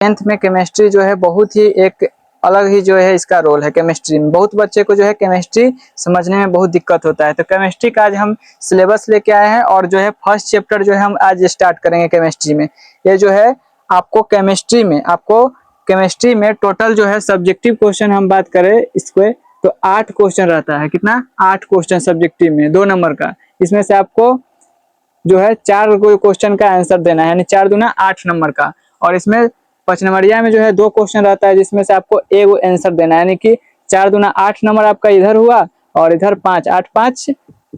Tenth में chemistry जो है बहुत ही एक अलग ही जो है इसका रोल है। केमिस्ट्री में बहुत बच्चे को जो है केमिस्ट्री समझने में बहुत दिक्कत होता है। तो केमिस्ट्री का आज हम सिलेबस लेके आए हैं और जो है फर्स्ट चैप्टर जो है हम आज स्टार्ट करेंगे केमिस्ट्री में। ये जो है आपको केमिस्ट्री में टोटल जो है सब्जेक्टिव क्वेश्चन हम बात करें इसको तो 8 क्वेश्चन रहता है। कितना? 8 क्वेश्चन सब्जेक्टिव में 2 नंबर का। इसमें से आपको जो है 4 क्वेश्चन का आंसर देना है, यानी 4 दूना 8 नंबर का। और इसमें 5 नंबरिया में जो है 2 क्वेश्चन रहता है जिसमें से आपको एक आंसर देना है, यानी कि 4 दूना 8 नंबर आपका इधर हुआ और इधर 5, 8 5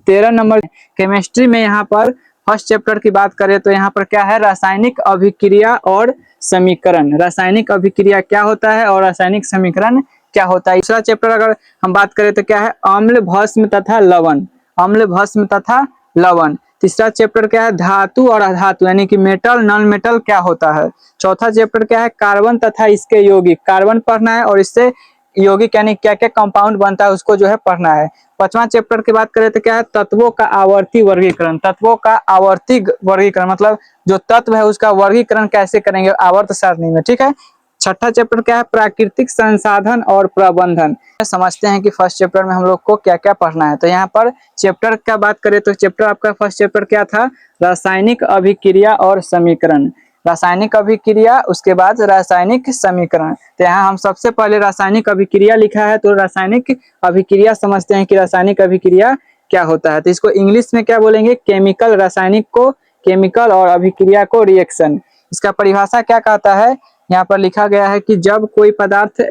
13 नंबर। केमिस्ट्री में यहाँ पर फर्स्ट चैप्टर की बात करें तो यहाँ पर क्या है, रासायनिक अभिक्रिया और समीकरण। रासायनिक अभिक्रिया क्या होता है और रासायनिक समीकरण क्या होता है। दूसरा चैप्टर अगर हम बात करें तो क्या है, अम्ल भस्म तथा लवण। अम्ल भस्म तथा लवण। तीसरा चैप्टर क्या है, धातु और अधातु, यानी कि मेटल नॉन मेटल क्या होता है। चौथा चैप्टर क्या है, कार्बन तथा इसके यौगिक। कार्बन पढ़ना है और इससे यौगिक यानी क्या क्या कंपाउंड बनता है उसको जो है पढ़ना है। पांचवा चैप्टर की बात करें तो क्या है, तत्वों का आवर्ती वर्गीकरण। तत्वों का आवर्ती वर्गीकरण मतलब जो तत्व है उसका वर्गीकरण कैसे करेंगे आवर्त सारणी में, ठीक है। छठा चैप्टर क्या है, प्राकृतिक संसाधन और प्रबंधन। समझते हैं कि फर्स्ट चैप्टर में हम लोग को क्या क्या पढ़ना है। तो यहाँ पर चैप्टर का बात करें तो चैप्टर आपका फर्स्ट चैप्टर क्या था, रासायनिक अभिक्रिया और समीकरण। रासायनिक अभिक्रिया उसके बाद रासायनिक समीकरण। तो यहाँ हम सबसे पहले रासायनिक अभिक्रिया लिखा है तो रासायनिक अभिक्रिया समझते हैं कि रासायनिक अभिक्रिया क्या होता है। तो इसको इंग्लिश में क्या बोलेंगे, केमिकल। रासायनिक को केमिकल और अभिक्रिया को रिएक्शन। इसका परिभाषा क्या कहता है, यहाँ पर लिखा गया है कि जब कोई पदार्थ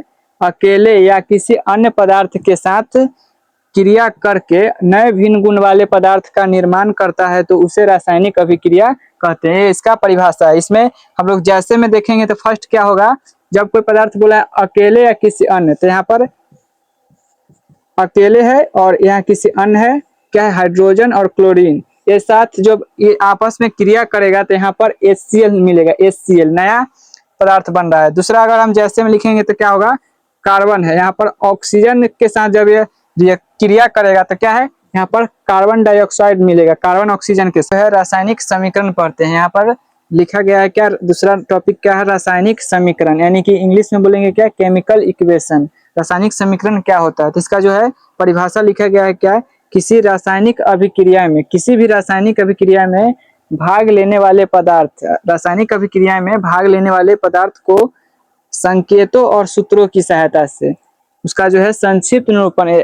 अकेले या किसी अन्य पदार्थ के साथ क्रिया करके नए भिन्न गुण वाले पदार्थ का निर्माण करता है तो उसे रासायनिक अभिक्रिया कहते हैं। इसका परिभाषा है। इसमें हम लोग जैसे में देखेंगे तो फर्स्ट क्या होगा, जब कोई पदार्थ बोला है अकेले या किसी अन्य, तो यहाँ पर अकेले है और यहाँ किसी अन्य है, क्या है, हाइड्रोजन और क्लोरीन। ये साथ जब ये आपस में क्रिया करेगा तो यहाँ पर HCl मिलेगा। HCl नया पदार्थ बन रहा है। दूसरा अगर हम जैसे में लिखेंगे तो क्या होगा, कार्बन है, यहाँ पर ऑक्सीजन के साथ जब ये क्रिया करेगा तो क्या है, यहाँ पर कार्बन डाइऑक्साइड मिलेगा। कार्बन ऑक्सीजन के साथ रासायनिक समीकरण पढ़ते हैं। यहाँ पर लिखा गया है क्या, दूसरा टॉपिक क्या है, रासायनिक समीकरण, यानी कि इंग्लिश में बोलेंगे क्या, केमिकल इक्वेशन। रासायनिक समीकरण क्या होता है तो इसका जो है परिभाषा लिखा गया है क्या, किसी रासायनिक अभिक्रिया में, किसी भी रासायनिक अभिक्रिया में भाग लेने वाले पदार्थ, रासायनिक अभिक्रिया में भाग लेने वाले पदार्थ को संकेतों और सूत्रों की सहायता से उसका जो है संक्षिप्त निरूपण,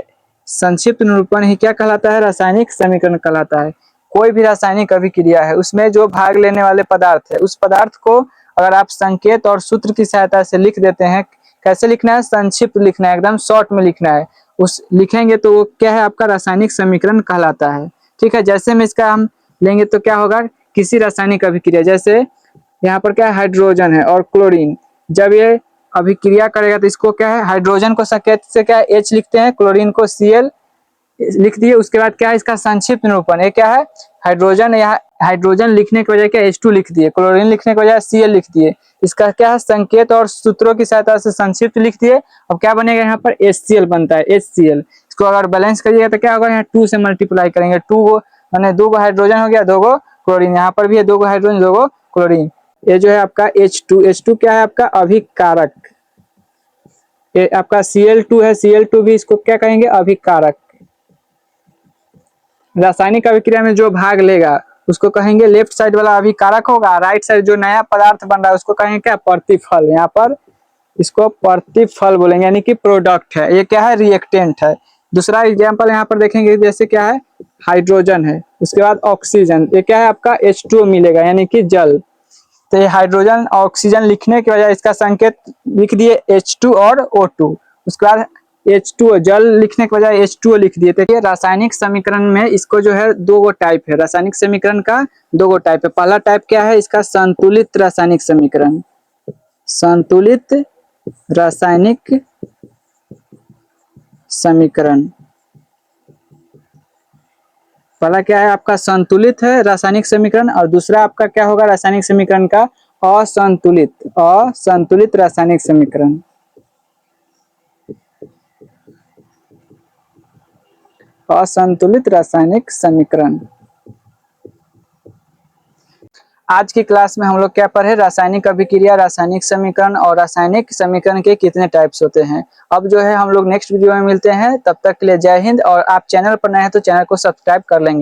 संक्षिप्त निरूपण ही क्या कहलाता है, रासायनिक समीकरण कहलाता है। कोई भी रासायनिक अभिक्रिया है उसमें जो भाग लेने वाले पदार्थ है उस पदार्थ को अगर आप संकेत और सूत्र की सहायता से लिख देते हैं, कैसे लिखना है, संक्षिप्त लिखना है, एकदम शॉर्ट में लिखना है, उस लिखेंगे तो वो क्या है, आपका रासायनिक समीकरण कहलाता है। ठीक है, जैसे में इसका हम लेंगे तो क्या होगा, किसी रासायनिक अभिक्रिया, जैसे यहाँ पर क्या है, हाइड्रोजन है और क्लोरीन, जब ये अभिक्रिया करेगा तो इसको क्या है, हाइड्रोजन को संकेत से क्या है H लिखते हैं, क्लोरीन को Cl लिख दिए। उसके बाद क्या है, इसका संक्षिप्त निरूपण, ये क्या है, हाइड्रोजन, यहाँ हाइड्रोजन लिखने की वजह क्या H2 लिख दिए, क्लोरीन लिखने की वजह Cl लिख दिए। इसका क्या है, संकेत और सूत्रों की सहायता से संक्षिप्त लिख दिए। अब क्या बनेगा, यहाँ पर HCl बनता है, HCl। इसको अगर बैलेंस करिएगा तो क्या होगा, यहाँ 2 से मल्टीप्लाई करेंगे, 2 गो मैंने 2 गो हाइड्रोजन हो गया, 2 गो क्लोरीन, यहाँ पर भी है 2 गो हाइड्रोजन 2 गो क्लोरीन। ये जो है आपका H2, H2 क्या है, आपका अभिकारक। ये आपका Cl2 है, Cl2 भी इसको क्या कहेंगे, अभिकारक। रासायनिक अभिक्रिया में जो भाग लेगा उसको कहेंगे, लेफ्ट साइड वाला अभिकारक होगा, राइट साइड जो नया पदार्थ बन रहा है उसको कहेंगे क्या, प्रतिफल। यहाँ पर इसको प्रतिफल बोलेंगे, यानी कि प्रोडक्ट है। ये क्या है, रिएक्टेंट है। दूसरा एग्जांपल यहाँ पर देखेंगे, जैसे क्या है, हाइड्रोजन है, उसके बाद ऑक्सीजन, ये क्या है आपका H2O मिलेगा, यानी कि जल। तो ये हाइड्रोजन ऑक्सीजन लिखने की वजह इसका संकेत लिख दिए H2 और O2। उसके बाद H2O जल लिखने की वजह H2O लिख दिए। तो ये रासायनिक समीकरण में इसको जो है 2 गो टाइप है, रासायनिक समीकरण का 2 गो टाइप है। पहला टाइप क्या है, इसका संतुलित रासायनिक समीकरण, संतुलित रासायनिक समीकरण। पहला क्या है आपका, संतुलित है रासायनिक समीकरण, और दूसरा आपका क्या होगा, रासायनिक समीकरण का असंतुलित, असंतुलित रासायनिक समीकरण। असंतुलित रासायनिक समीकरण। आज की क्लास में हम लोग क्या पढ़े, रासायनिक अभिक्रिया, रासायनिक समीकरण और रासायनिक समीकरण के कितने टाइप्स होते हैं। अब जो है हम लोग नेक्स्ट वीडियो में मिलते हैं, तब तक के लिए जय हिंद। और आप चैनल पर नए हैं तो चैनल को सब्सक्राइब कर लेंगे।